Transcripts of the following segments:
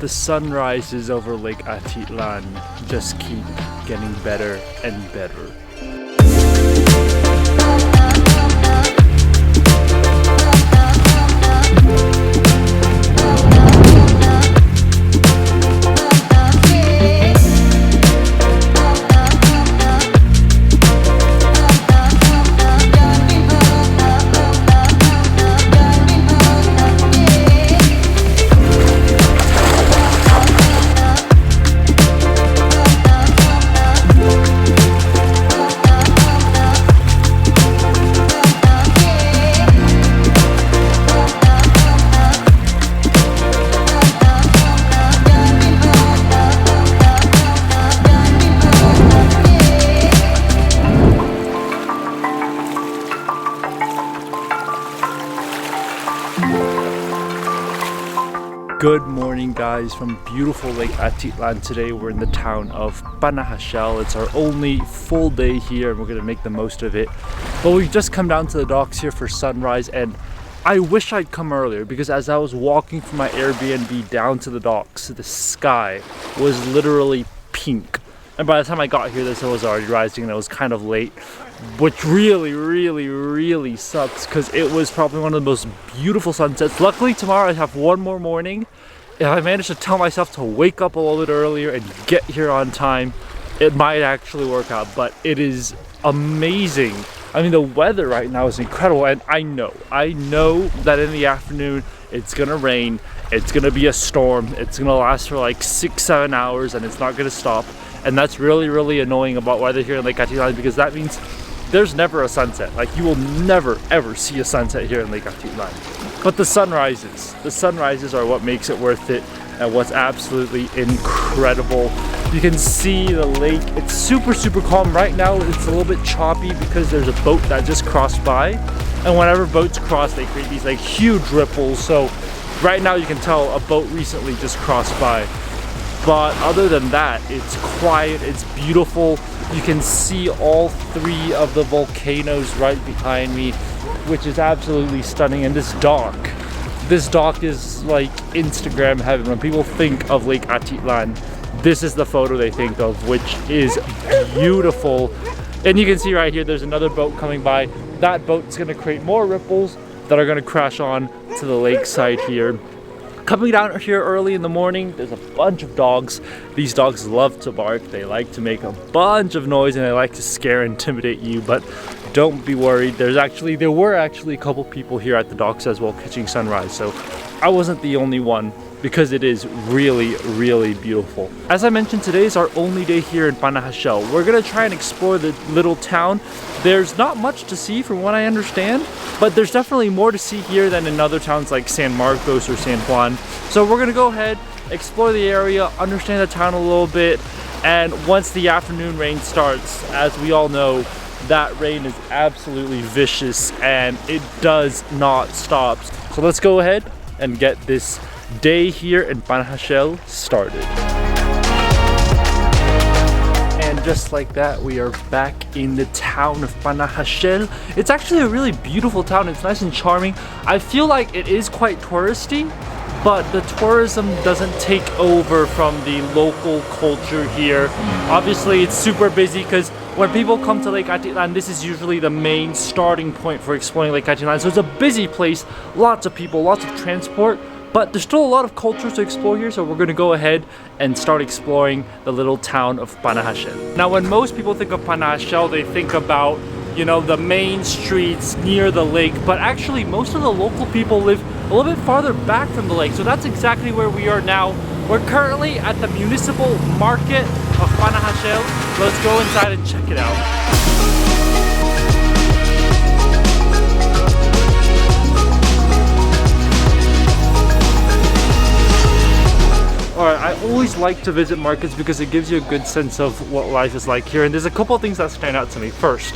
The sunrises over Lake Atitlan just keep getting better and better. Good morning guys from beautiful Lake Atitlan. Today we're in the town of Panajachel. It's our only full day here and we're going to make the most of it. But we've just come down to the docks here for sunrise and I wish I'd come earlier because as I was walking from my Airbnb down to the docks, the sky was literally pink. And by the time I got here, the sun was already rising and it was kind of late, which really sucks because it was probably one of the most beautiful sunsets. Luckily tomorrow I have one more morning. If I manage to tell myself to wake up a little bit earlier and get here on time, it might actually work out, but it is amazing. I mean, the weather right now is incredible and I know that in the afternoon it's gonna rain, it's gonna be a storm, it's gonna last for like 6-7 hours and it's not gonna stop. And that's really annoying about weather here in Lake Atitlan because that means there's never a sunset. Like you will never ever see a sunset here in Lake Atitlan. But the sunrises are what makes it worth it and what's absolutely incredible. You can see the lake, it's super calm. Right now it's a little bit choppy because there's a boat that just crossed by. And whenever boats cross, they create these like huge ripples. So right now you can tell a boat recently just crossed by. But other than that, it's quiet, it's beautiful. You can see all 3 of the volcanoes right behind me, which is absolutely stunning. And this dock is like Instagram heaven. When people think of Lake Atitlan, this is the photo they think of, which is beautiful. And you can see right here, there's another boat coming by. That boat's gonna create more ripples that are gonna crash on to the lakeside here. Coming down here early in the morning, there's a bunch of dogs. These dogs love to bark. They like to make a bunch of noise and they like to scare and intimidate you, but don't be worried. There were actually a couple people here at the docks as well catching sunrise, so I wasn't the only one because it is really beautiful. As I mentioned, today is our only day here in Panajachel. We're gonna try and explore the little town. There's not much to see from what I understand, but there's definitely more to see here than in other towns like San Marcos or San Juan. So we're gonna go ahead, explore the area, understand the town a little bit, and once the afternoon rain starts, as we all know, that rain is absolutely vicious and it does not stop. So let's go ahead and get this day here in Panajachel started. And just like that, we are back in the town of Panajachel. It's actually a really beautiful town. It's nice and charming. I feel like it is quite touristy, but the tourism doesn't take over from the local culture here. Obviously, it's super busy because when people come to Lake Atitlan, this is usually the main starting point for exploring Lake Atitlan. So it's a busy place, lots of people, lots of transport, but there's still a lot of culture to explore here, so we're gonna go ahead and start exploring the little town of Panajachel. Now, when most people think of Panajachel, they think about, you know, the main streets near the lake, but actually most of the local people live a little bit farther back from the lake, so that's exactly where we are now. We're currently at the municipal market of Panajachel. Let's go inside and check it out. Alright, I always like to visit markets because it gives you a good sense of what life is like here, and there's a couple of things that stand out to me. First,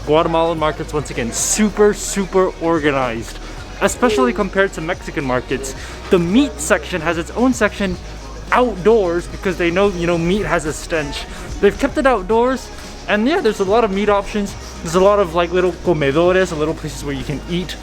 Guatemalan markets, once again, super organized, especially compared to Mexican markets. The meat section has its own section outdoors because they know, you know, meat has a stench. They've kept it outdoors, and yeah, there's a lot of meat options. There's a lot of like little comedores, little places where you can eat.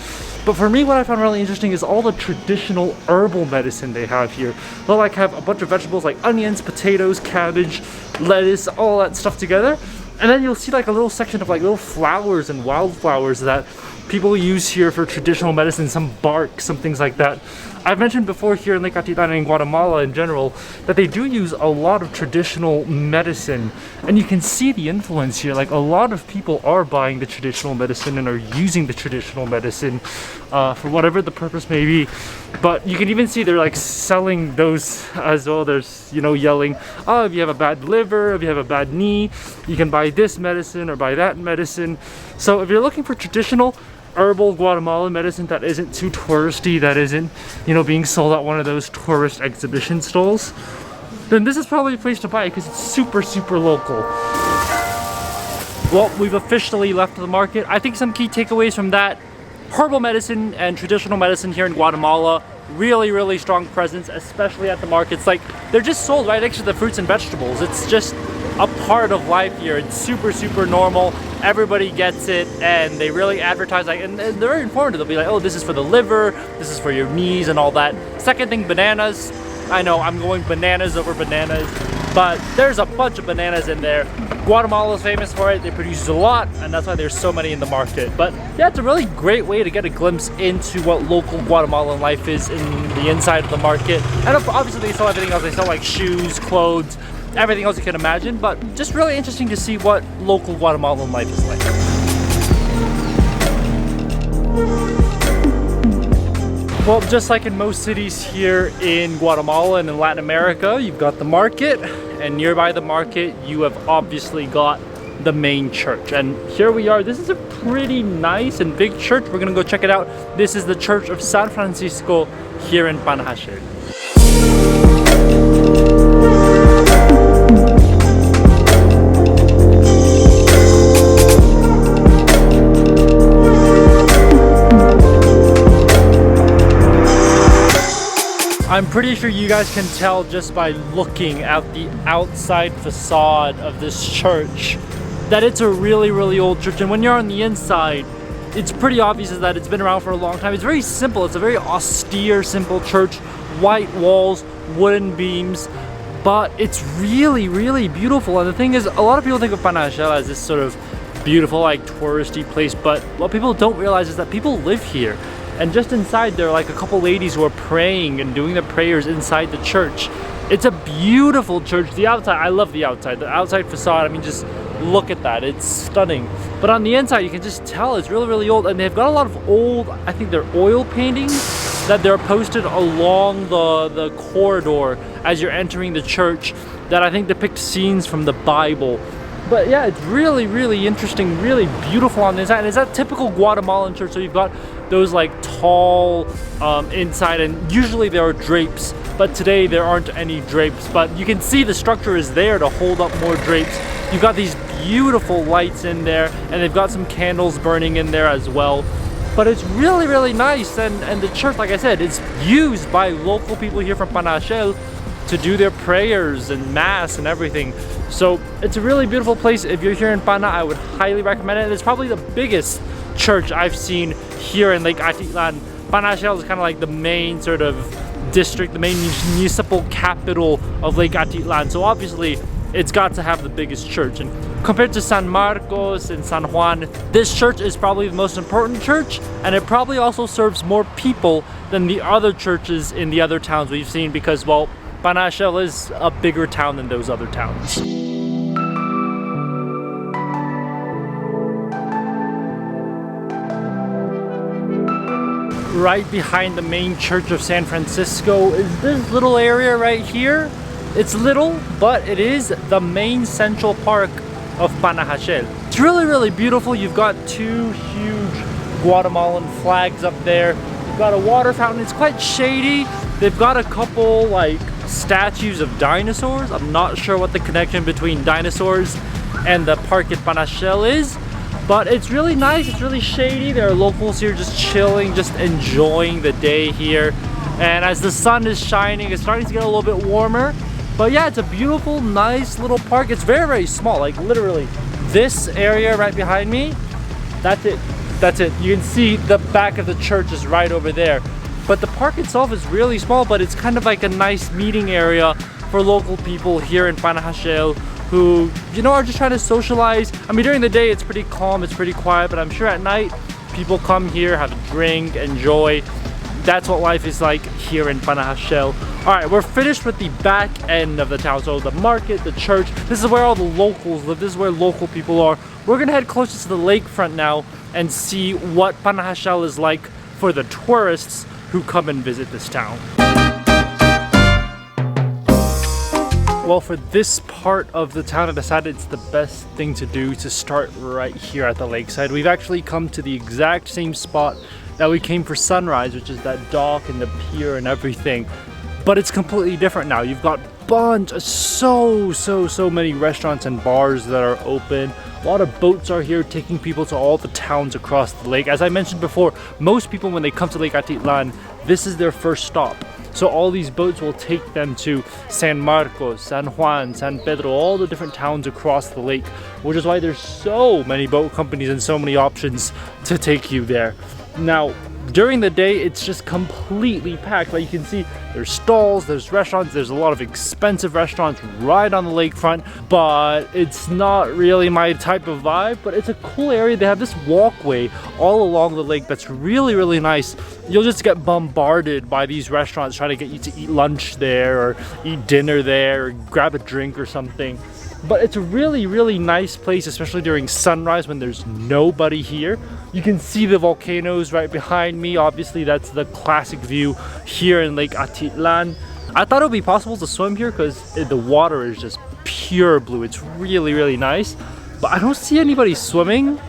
But for me, what I found really interesting is all the traditional herbal medicine they have here. They'll like have a bunch of vegetables like onions, potatoes, cabbage, lettuce, all that stuff together. And then you'll see like a little section of like little flowers and wildflowers that people use here for traditional medicine, some bark, some things like that. I've mentioned before here in Lake Atitlan and in Guatemala in general that they do use a lot of traditional medicine, and you can see the influence here. Like a lot of people are buying the traditional medicine and are using the traditional medicine for whatever the purpose may be. But you can even see they're like selling those as well. There's, you know, yelling, oh, if you have a bad liver, if you have a bad knee, you can buy this medicine or buy that medicine. So if you're looking for traditional herbal Guatemalan medicine that isn't too touristy, that isn't, you know, being sold at one of those tourist exhibition stalls, then this is probably a place to buy it because it's super, super local. Well, we've officially left the market. I think some key takeaways from that: herbal medicine and traditional medicine here in Guatemala, really, really strong presence, especially at the markets. Like, they're just sold right next to the fruits and vegetables. It's just a part of life here. It's super, super normal. Everybody gets it, and they really advertise, like, and they're very informative. They'll be like, oh, this is for the liver, this is for your knees and all that. Second thing, bananas. I know I'm going bananas over bananas, but there's a bunch of bananas in there. Guatemala is famous for it. They produce a lot, and that's why there's so many in the market. But yeah, it's a really great way to get a glimpse into what local Guatemalan life is in the inside of the market. And obviously they sell everything else. They sell like shoes, clothes, everything else you can imagine, but just really interesting to see what local Guatemalan life is like. Well, just like in most cities here in Guatemala and in Latin America, you've got the market, and nearby the market, you have obviously got the main church. And here we are. This is a pretty nice and big church. We're gonna go check it out. This is the Church of San Francisco here in Panajachel. I'm pretty sure you guys can tell just by looking at the outside facade of this church that it's a really, really old church. And when you're on the inside, it's pretty obvious that it's been around for a long time. It's very simple. It's a very austere, simple church. White walls, wooden beams, but it's really, really beautiful. And the thing is, a lot of people think of Panajchel as this sort of beautiful, like touristy place, but what people don't realize is that people live here. And just inside there are like a couple ladies who are praying and doing their prayers inside the church. It's a beautiful church. The outside, I love the outside. The outside facade, I mean, just look at that. It's stunning. But on the inside, you can just tell it's really, really old. And they've got a lot of old, I think they're oil paintings that they're posted along the corridor as you're entering the church that I think depict scenes from the Bible. But yeah, it's really, really interesting, really beautiful on the inside. And it's that typical Guatemalan church. So you've got those like tall inside, and usually there are drapes, but today there aren't any drapes. But you can see the structure is there to hold up more drapes. You've got these beautiful lights in there, and they've got some candles burning in there as well. But it's really, really nice. And the church, like I said, is used by local people here from Panajchel to do their prayers and mass and everything. So it's a really beautiful place. If you're here in Pana, I would highly recommend it. It's probably the biggest church I've seen here in Lake Atitlan. Panajchel is kind of like the main sort of district, the main municipal capital of Lake Atitlan. So obviously it's got to have the biggest church. And compared to San Marcos and San Juan, this church is probably the most important church, and it probably also serves more people than the other churches in the other towns we've seen, because, well, Panajchel is a bigger town than those other towns. Right behind the main church of San Francisco is this little area right here. It's little, but it is the main central park of Panajachel. It's really, really beautiful. You've got two huge Guatemalan flags up there. You've got a water fountain. It's quite shady. They've got a couple like statues of dinosaurs. I'm not sure what the connection between dinosaurs and the park at Panajchel is, but it's really nice. It's really shady. There are locals here just chilling, just enjoying the day here. And as the sun is shining, it's starting to get a little bit warmer. But yeah, it's a beautiful, nice little park. It's very, very small. Like literally this area right behind me, that's it. That's it. You can see the back of the church is right over there. But the park itself is really small, but it's kind of like a nice meeting area for local people here in Panajachel who, you know, are just trying to socialize. I mean, during the day it's pretty calm, it's pretty quiet, but I'm sure at night people come here, have a drink, enjoy. That's what life is like here in Panajachel. All right, we're finished with the back end of the town. So the market, the church, this is where all the locals live. This is where local people are. We're gonna head closer to the lakefront now and see what Panajachel is like for the tourists who come and visit this town. Well, for this part of the town, I decided it's the best thing to do to start right here at the lakeside. We've actually come to the exact same spot that we came for sunrise, which is that dock and the pier and everything. But it's completely different now. You've got so many restaurants and bars that are open. A lot of boats are here taking people to all the towns across the lake. As I mentioned before, most people when they come to Lake Atitlan, this is their first stop. So all these boats will take them to San Marcos, San Juan, San Pedro, all the different towns across the lake, which is why there's so many boat companies and so many options to take you there. Now, during the day, it's just completely packed. Like you can see, there's stalls, there's restaurants, there's a lot of expensive restaurants right on the lakefront, but it's not really my type of vibe, but it's a cool area. They have this walkway all along the lake that's really nice. You'll just get bombarded by these restaurants trying to get you to eat lunch there or eat dinner there or grab a drink or something. But it's a really nice place, especially during sunrise when there's nobody here. You can see the volcanoes right behind me. Obviously, that's the classic view here in Lake Atitlan. I thought it would be possible to swim here because the water is just pure blue. It's really nice. But I don't see anybody swimming.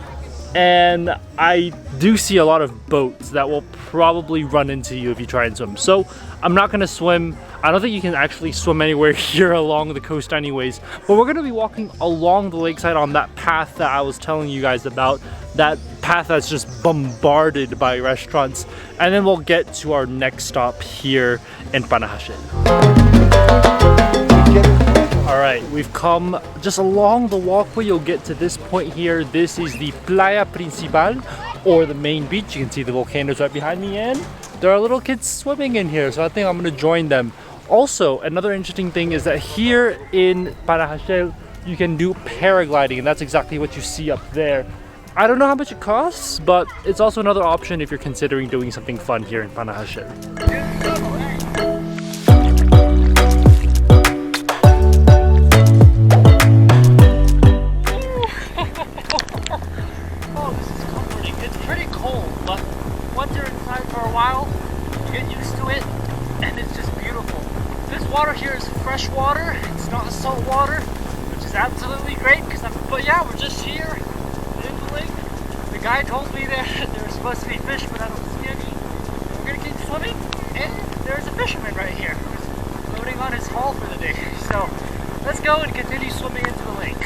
And I do see a lot of boats that will probably run into you if you try and swim. So I'm not gonna swim. I don't think you can actually swim anywhere here along the coast anyways. But we're gonna be walking along the lakeside on that path that I was telling you guys about. That path that's just bombarded by restaurants. And then we'll get to our next stop here in Panajachel. All right, we've come just along the walkway. You'll get to this point here. This is the Playa Principal, or the main beach. You can see the volcanoes right behind me, and there are little kids swimming in here, so I think I'm gonna join them. Also, another interesting thing is that here in Panajachel, you can do paragliding, and that's exactly what you see up there. I don't know how much it costs, but it's also another option if you're considering doing something fun here in Panajachel. Water here is fresh water. It's not salt water, which is absolutely great. But yeah, we're just here in the lake. The guy told me that there's supposed to be fish, but I don't see any. We're gonna keep swimming, and there's a fisherman right here who's loading on his haul for the day. So let's go and continue swimming into the lake.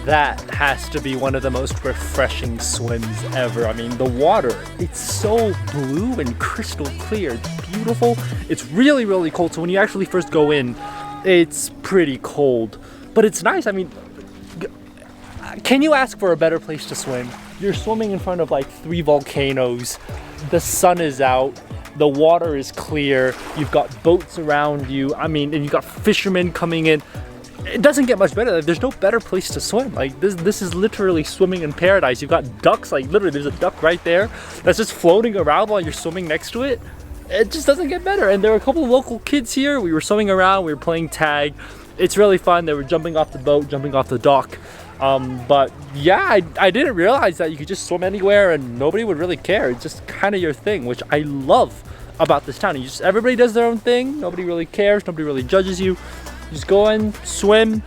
That has to be one of the most refreshing swims ever. I mean, the water, it's so blue and crystal clear. It's beautiful. It's really cold. So when you actually first go in, it's pretty cold, but it's nice. I mean, can you ask for a better place to swim? You're swimming in front of like 3 volcanoes. The sun is out. The water is clear. You've got boats around you. I mean, and you've got fishermen coming in. It doesn't get much better. There's no better place to swim. Like this is literally swimming in paradise. You've got ducks, like literally there's a duck right there that's just floating around while you're swimming next to it. It just doesn't get better. And there were a couple of local kids here. We were swimming around, we were playing tag. It's really fun. They were jumping off the boat, jumping off the dock. But yeah, I didn't realize that you could just swim anywhere and nobody would really care. It's just kind of your thing, which I love about this town. Everybody does their own thing. Nobody really cares. Nobody really judges you. Just go in, swim,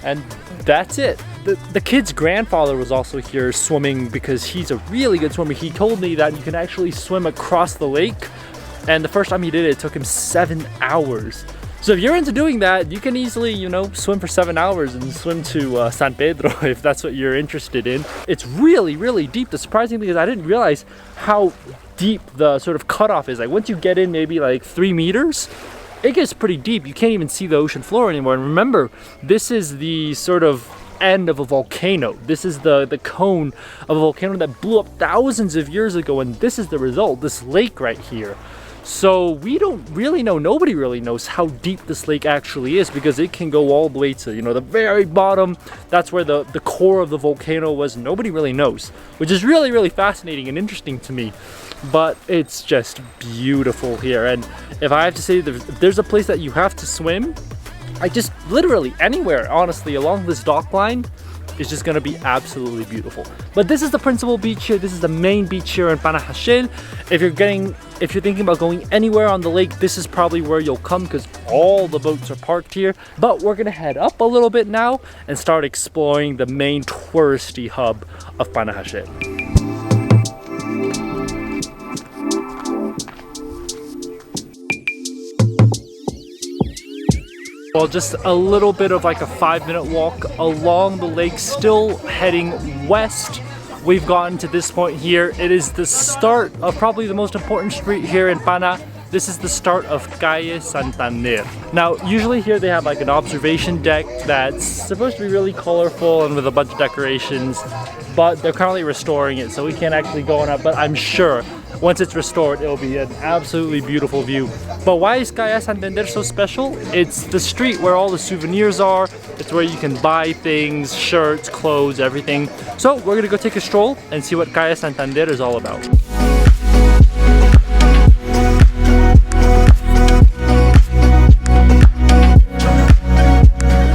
and that's it. The kid's grandfather was also here swimming because he's a really good swimmer. He told me that you can actually swim across the lake, and the first time he did it, it took him 7 hours. So if you're into doing that, you can easily, you know, swim for 7 hours and swim to San Pedro if that's what you're interested in. It's really, really deep. That's surprising because I didn't realize how deep the sort of cutoff is. Like once you get in maybe like 3 meters, it gets pretty deep. You can't even see the ocean floor anymore. And remember, this is the sort of end of a volcano. This is the cone of a volcano that blew up thousands of years ago, and this is the result, this lake right here. So we don't really know, nobody really knows how deep this lake actually is, because it can go all the way to, you know, the very bottom. That's where the core of the volcano was. Nobody really knows, which is really, really fascinating and interesting to me. But it's just beautiful here. And if I have to say, if there's a place that you have to swim, I just literally anywhere, honestly, along this dock line is just gonna be absolutely beautiful. But this is the principal beach here. This is the main beach here in Panajachel. If you're thinking about going anywhere on the lake, this is probably where you'll come because all the boats are parked here. But we're gonna head up a little bit now and start exploring the main touristy hub of Panajachel. Well, just a little bit of like a 5-minute walk along the lake, still heading west. We've gotten to this point here. It is the start of probably the most important street here in Pana. This is the start of Calle Santander. Now, usually here they have like an observation deck that's supposed to be really colorful and with a bunch of decorations, but they're currently restoring it, so we can't actually go on up, but I'm sure once it's restored, it'll be an absolutely beautiful view. But why is Calle Santander so special? It's the street where all the souvenirs are. It's where you can buy things, shirts, clothes, everything. So we're gonna go take a stroll and see what Calle Santander is all about.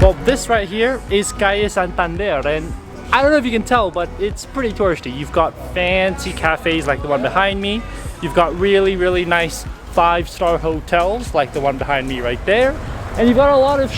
Well, this right here is Calle Santander, and I don't know if you can tell, but it's pretty touristy. You've got fancy cafes like the one behind me. You've got really, really nice 5-star hotels like the one behind me right there. And you've got a lot of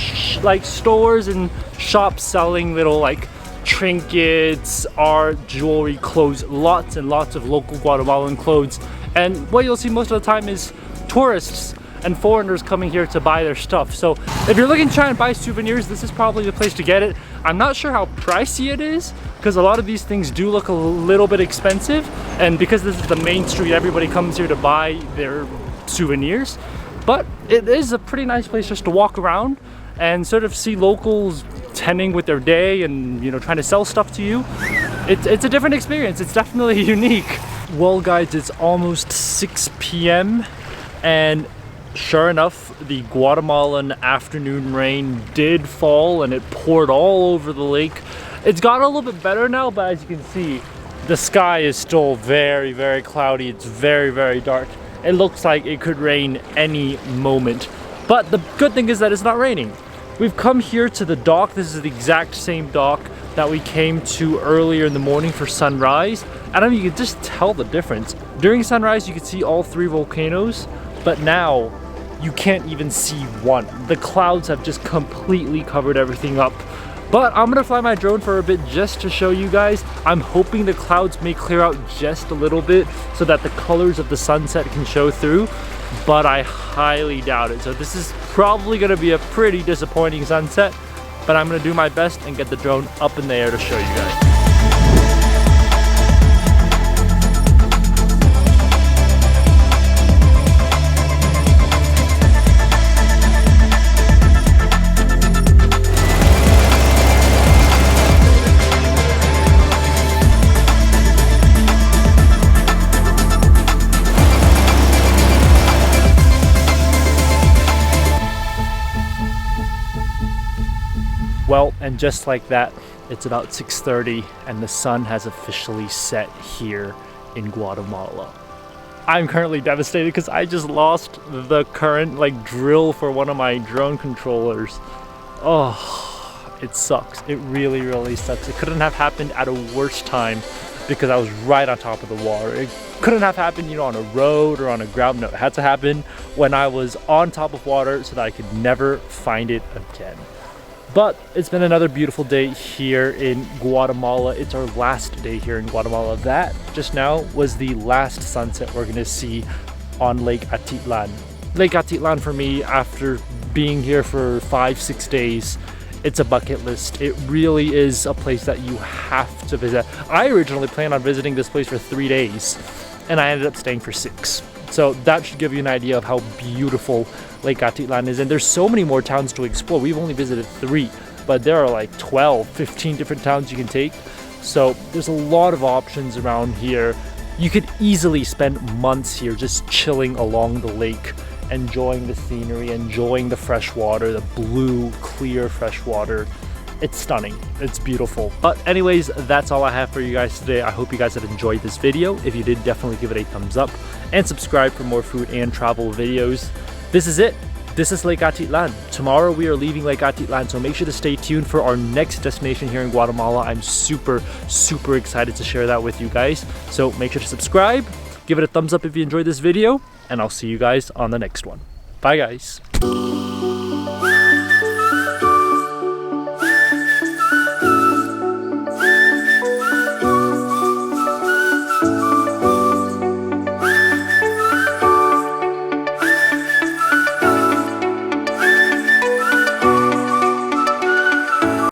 like stores and shops selling little like trinkets, art, jewelry, clothes, lots and lots of local Guatemalan clothes. And what you'll see most of the time is tourists and foreigners coming here to buy their stuff. So if you're looking to try and buy souvenirs, this is probably the place to get it. I'm not sure how pricey it is because a lot of these things do look a little bit expensive, and because this is the main street, everybody comes here to buy their souvenirs. But it is a pretty nice place just to walk around and sort of see locals tending with their day and, you know, trying to sell stuff to you. It's a different experience. It's definitely unique. Well guys, it's almost 6 p.m. and sure enough, the Guatemalan afternoon rain did fall and it poured all over the lake. It's got a little bit better now, but as you can see, the sky is still very, very cloudy. It's very, very dark. It looks like it could rain any moment. But the good thing is that it's not raining. We've come here to the dock. This is the exact same dock that we came to earlier in the morning for sunrise. And I mean, you can just tell the difference. During sunrise, you could see all 3 volcanoes, but now you can't even see one. The clouds have just completely covered everything up. But I'm gonna fly my drone for a bit just to show you guys. I'm hoping the clouds may clear out just a little bit so that the colors of the sunset can show through, but I highly doubt it. So this is probably gonna be a pretty disappointing sunset, but I'm gonna do my best and get the drone up in the air to show you guys. Well, and just like that, it's about 6:30 and the sun has officially set here in Guatemala. I'm currently devastated because I just lost the current like drill for one of my drone controllers. Oh, it sucks. It really, really sucks. It couldn't have happened at a worse time because I was right on top of the water. It couldn't have happened, you know, on a road or on a ground. No, it had to happen when I was on top of water so that I could never find it again. But it's been another beautiful day here in Guatemala. It's our last day here in Guatemala. That just now was the last sunset we're gonna see on Lake Atitlan. Lake Atitlan for me, after being here for 5-6 days, it's a bucket list. It really is a place that you have to visit. I originally planned on visiting this place for 3 days, and I ended up staying for 6. So that should give you an idea of how beautiful Lake Atitlan is. And there's so many more towns to explore. We've only visited 3, but there are like 12, 15 different towns you can take. So there's a lot of options around here. You could easily spend months here just chilling along the lake, enjoying the scenery, enjoying the fresh water, the blue, clear fresh water. It's stunning. It's beautiful. But anyways, that's all I have for you guys today. I hope you guys have enjoyed this video. If you did, definitely give it a thumbs up and subscribe for more food and travel videos. This is it. This is Lake Atitlan. Tomorrow we are leaving Lake Atitlan, so make sure to stay tuned for our next destination here in Guatemala. I'm super excited to share that with you guys. So make sure to subscribe, give it a thumbs up if you enjoyed this video, and I'll see you guys on the next one. Bye guys.